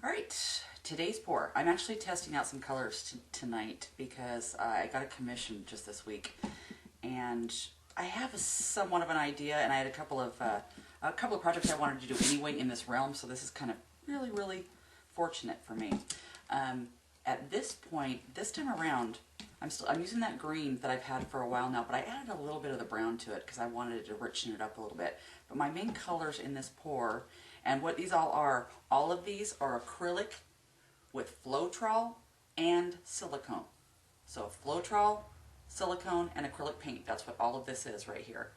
Alright, today's pour. I'm actually testing out some colors tonight because I got a commission just this week, and I have somewhat of an idea, and I had a couple of projects I wanted to do anyway in this realm, so this is kind of really fortunate for me. At this point, this time around, I'm using that green that I've had for a while now, but I added a little bit of the brown to it because I wanted to richen it up a little bit. But my main colors in this pour, and what these all of these are acrylic with Floetrol and silicone. So Floetrol, silicone, and acrylic paint. That's what all of this is right here.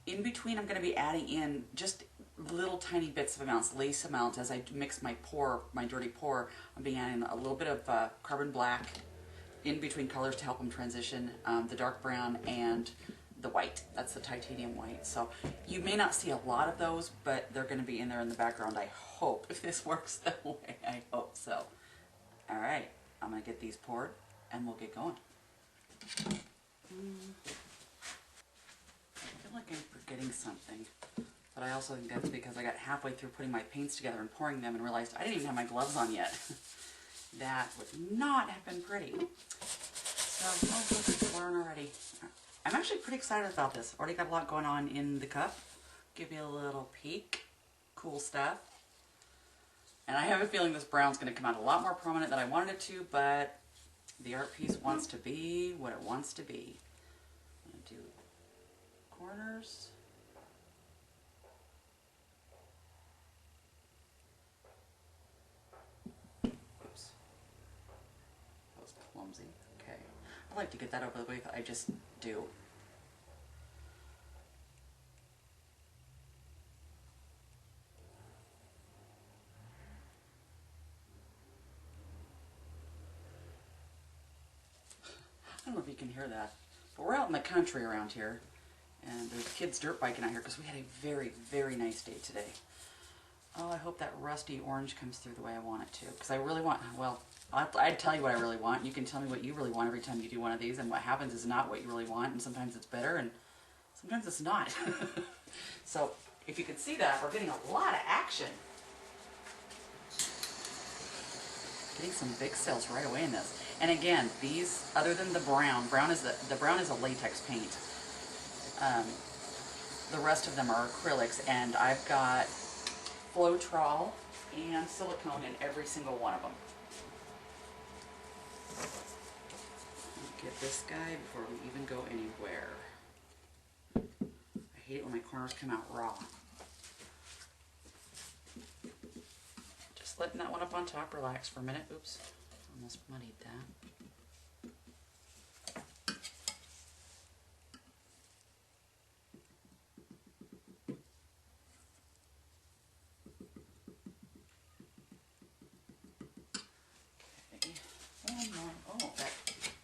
In between, I'm going to be adding in just little tiny bits of amounts, lace amounts, as I mix my pour, my dirty pour. I'm being adding a little bit of carbon black in between colors to help them transition, the dark brown and the white. That's the titanium white. So you may not see a lot of those, but they're going to be in there in the background, I hope, if this works that way. I hope so. All right, I'm going to get these poured and we'll get going. I feel like I'm forgetting something, but I also think that's because I got halfway through putting my paints together and pouring them and realized I didn't even have my gloves on yet. That would not have been pretty. So, oh, look, it's pouring already. I'm actually pretty excited about this. Already got a lot going on in the cup. Give you a little peek. Cool stuff. And I have a feeling this brown's going to come out a lot more prominent than I wanted it to, but the art piece wants to be what it wants to be. I'm going to do corners. Oops. That was clumsy. Okay. I like to get that over the way that I just do. I don't know if you can hear that, but we're out in the country around here, and there's kids dirt biking out here because we had a very nice day today. Oh, I hope that rusty orange comes through the way I want it to, because I really want, well, I'd tell you what I really want. You can tell me what you really want every time you do one of these, and what happens is not what you really want, and sometimes it's better, and sometimes it's not. So, if you can see that, we're getting a lot of action. Getting some big sales right away in this. And again, these, other than the brown is the brown is a latex paint. The rest of them are acrylics, and I've got Floetrol and silicone in every single one of them. Get this guy before we even go anywhere. I hate it when my corners come out raw. Just letting that one up on top relax for a minute. Oops, almost muddied that. Okay, one more. Oh, that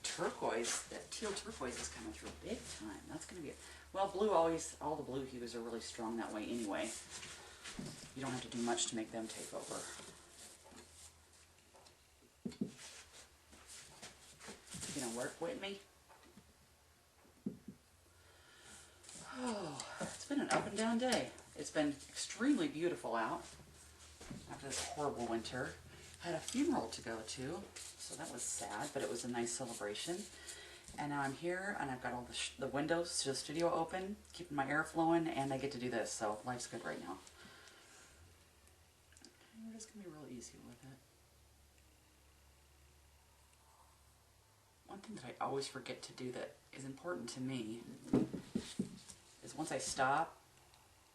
turquoise, that teal turquoise is coming through big time. That's going to be it. Well, blue always, all the blue hues are really strong that way anyway. You don't have to do much to make them take over. You gonna work with me? Oh, it's been an up and down day. It's been extremely beautiful out after this horrible winter. I had a funeral to go to, so that was sad, but it was a nice celebration. And now I'm here, and I've got all the windows to the studio open, keeping my air flowing, and I get to do this, so life's good right now. We're just going to be real easy with it. One thing that I always forget to do that is important to me is once I stop,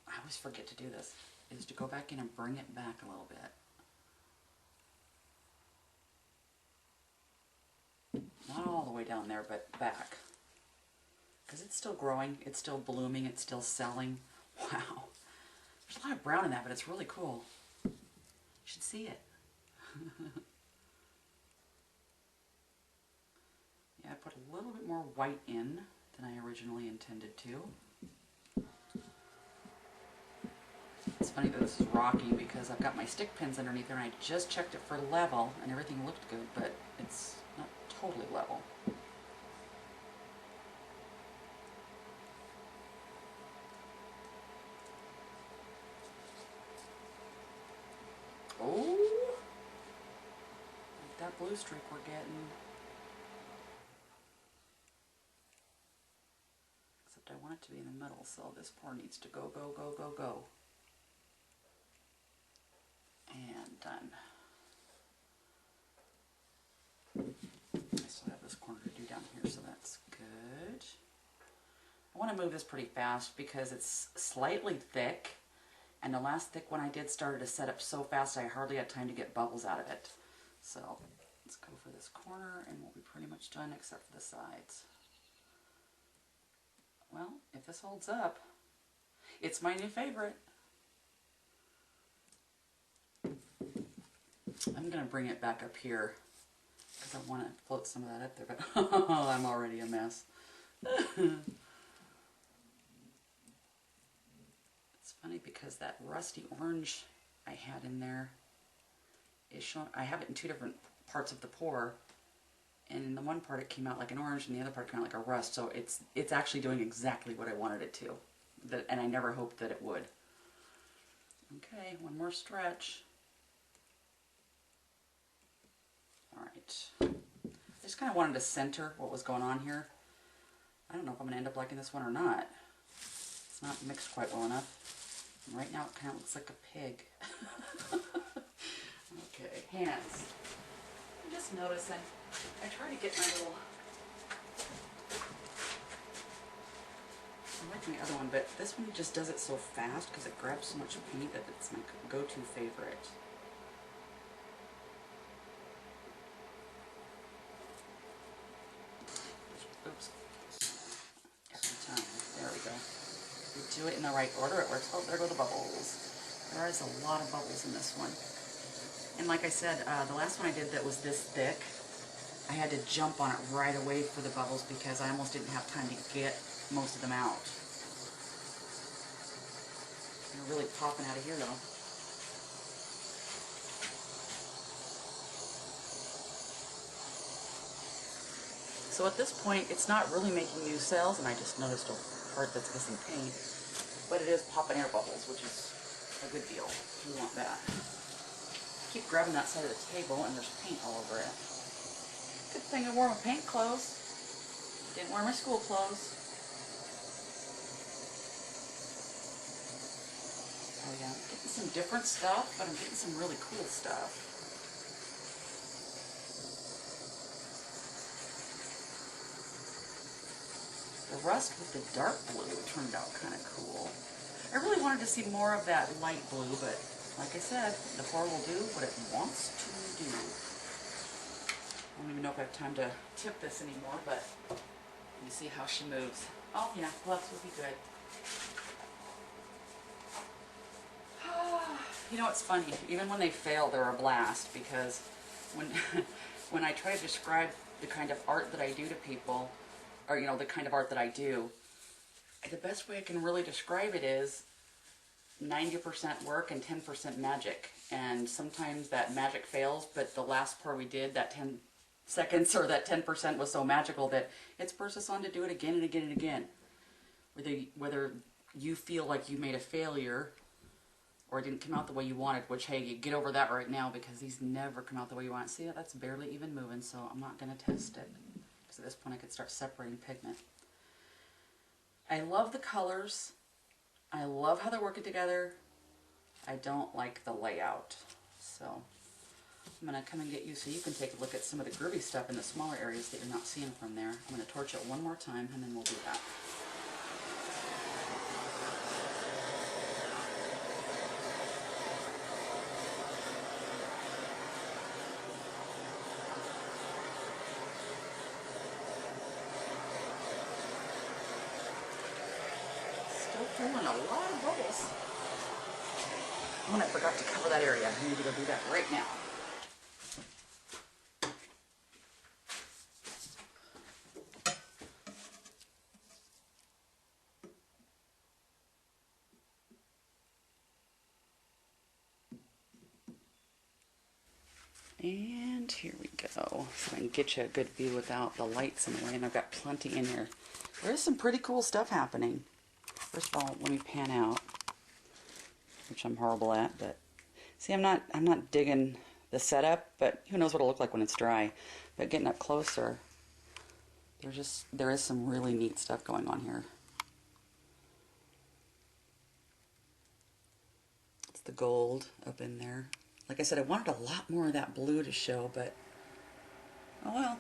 I always forget to do this, is to go back in and bring it back a little bit. Not all the way down there, but back. Because it's still growing, it's still blooming, it's still selling. Wow. There's a lot of brown in that, but it's really cool. You should see it. Yeah, I put a little bit more white in than I originally intended to. It's funny that this is rocking because I've got my stick pins underneath there and I just checked it for level and everything looked good, but it's not totally level. Oh, that blue streak we're getting. Except I want it to be in the middle, so this pour needs to go, go, go, go, go. And done. I still have this corner to do down here, so that's good. I want to move this pretty fast because it's slightly thick, and the last thick one I did started to set up so fast I hardly had time to get bubbles out of it. So let's go for this corner and we'll be pretty much done except for the sides. Well, if this holds up, it's my new favorite. I'm going to bring it back up here because I want to float some of that up there, but I'm already a mess. It's funny because that rusty orange I had in there is shown. I have it in two different parts of the pour, and in the one part it came out like an orange and the other part came out like a rust, so it's actually doing exactly what I wanted it to, and I never hoped that it would. Okay, one more stretch. Alright, I just kind of wanted to center what was going on here. I don't know if I'm going to end up liking this one or not. It's not mixed quite well enough. And right now it kind of looks like a pig. Okay, hands. I'm just noticing. I try to get my little... I like my other one, but this one just does it so fast because it grabs so much paint that it's my go-to favorite. Oops. Every time. There we go. You do it in the right order, it works. Oh, there go the bubbles. There is a lot of bubbles in this one. And like I said, the last one I did that was this thick, I had to jump on it right away for the bubbles because I almost didn't have time to get most of them out. They're really popping out of here though. So at this point, it's not really making new cells, and I just noticed a part that's missing paint, but it is popping air bubbles, which is a good deal. We want that. Keep grabbing that side of the table, and there's paint all over it. Good thing I wore my paint clothes. Didn't wear my school clothes. Oh yeah, I'm getting some different stuff, but I'm getting some really cool stuff. The rust with the dark blue turned out kind of cool. I really wanted to see more of that light blue, but like I said, the pour will do what it wants to do. I don't even know if I have time to tip this anymore, but you see how she moves. Oh yeah, gloves would be good. You know, it's funny, even when they fail, they're a blast, because when I try to describe the kind of art that I do to people, or you know, the kind of art that I do, the best way I can really describe it is 90% work and 10% magic. And sometimes that magic fails, but the last pour we did, that 10 seconds or that 10% was so magical that it spurs us on to do it again and again and again. Whether you feel like you made a failure or it didn't come out the way you wanted, which, hey, you get over that right now because these never come out the way you want. See, that's barely even moving, so I'm not going to test it. Because at this point I could start separating pigment. I love the colors. I love how they're working together. I don't like the layout. So I'm going to come and get you so you can take a look at some of the groovy stuff in the smaller areas that you're not seeing from there. I'm going to torch it one more time and then we'll do that. Pulling a lot of bubbles. Oh, and I forgot to cover that area. I need to go do that right now. And here we go. So I can get you a good view without the lights in the way, and I've got plenty in here. There's some pretty cool stuff happening. First of all, let me pan out, which I'm horrible at, but see, I'm not digging the setup, but who knows what it'll look like when it's dry. But getting up closer, there is some really neat stuff going on here. It's the gold up in there. Like I said, I wanted a lot more of that blue to show, but oh well.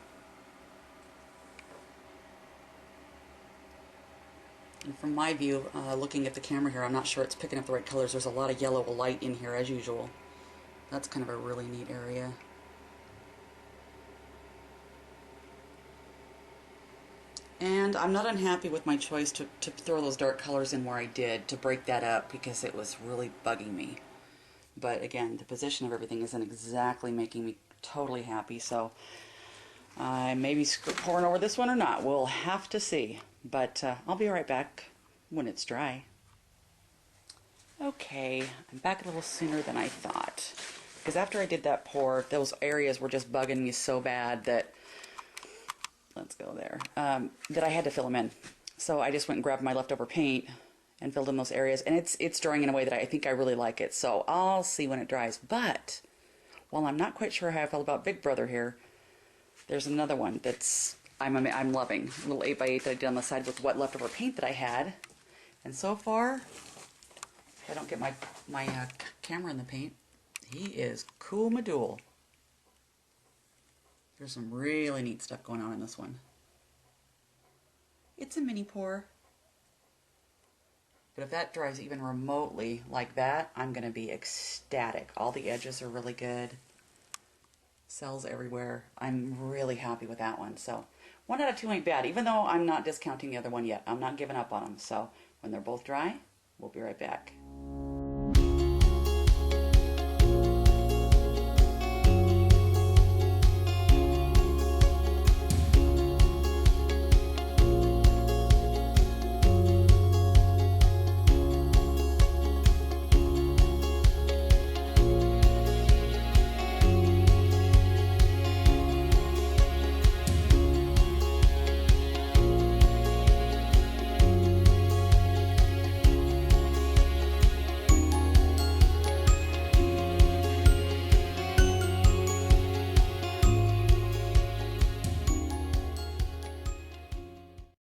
And from my view, looking at the camera here, I'm not sure it's picking up the right colors. There's a lot of yellow light in here as usual. That's kind of a really neat area. And I'm not unhappy with my choice to throw those dark colors in where I did, to break that up, because it was really bugging me. But again, the position of everything isn't exactly making me totally happy, so I may be pouring over this one or not. We'll have to see. But I'll be right back when it's dry. Okay, I'm back a little sooner than I thought. Because after I did that pour, those areas were just bugging me so bad that, let's go there, that I had to fill them in. So I just went and grabbed my leftover paint and filled in those areas. And it's drying in a way that I think I really like it. So I'll see when it dries. But while I'm not quite sure how I feel about Big Brother here, there's another one that's I'm loving. A little 8x8 that I did on the side with what leftover paint that I had. And so far, if I don't get my camera in the paint, he is cool Madool. There's some really neat stuff going on in this one. It's a mini pour. But if that dries even remotely like that, I'm going to be ecstatic. All the edges are really good. Cells everywhere. I'm really happy with that one. So 1 out of 2 ain't bad, even though I'm not discounting the other one yet. I'm not giving up on them. So when they're both dry, we'll be right back.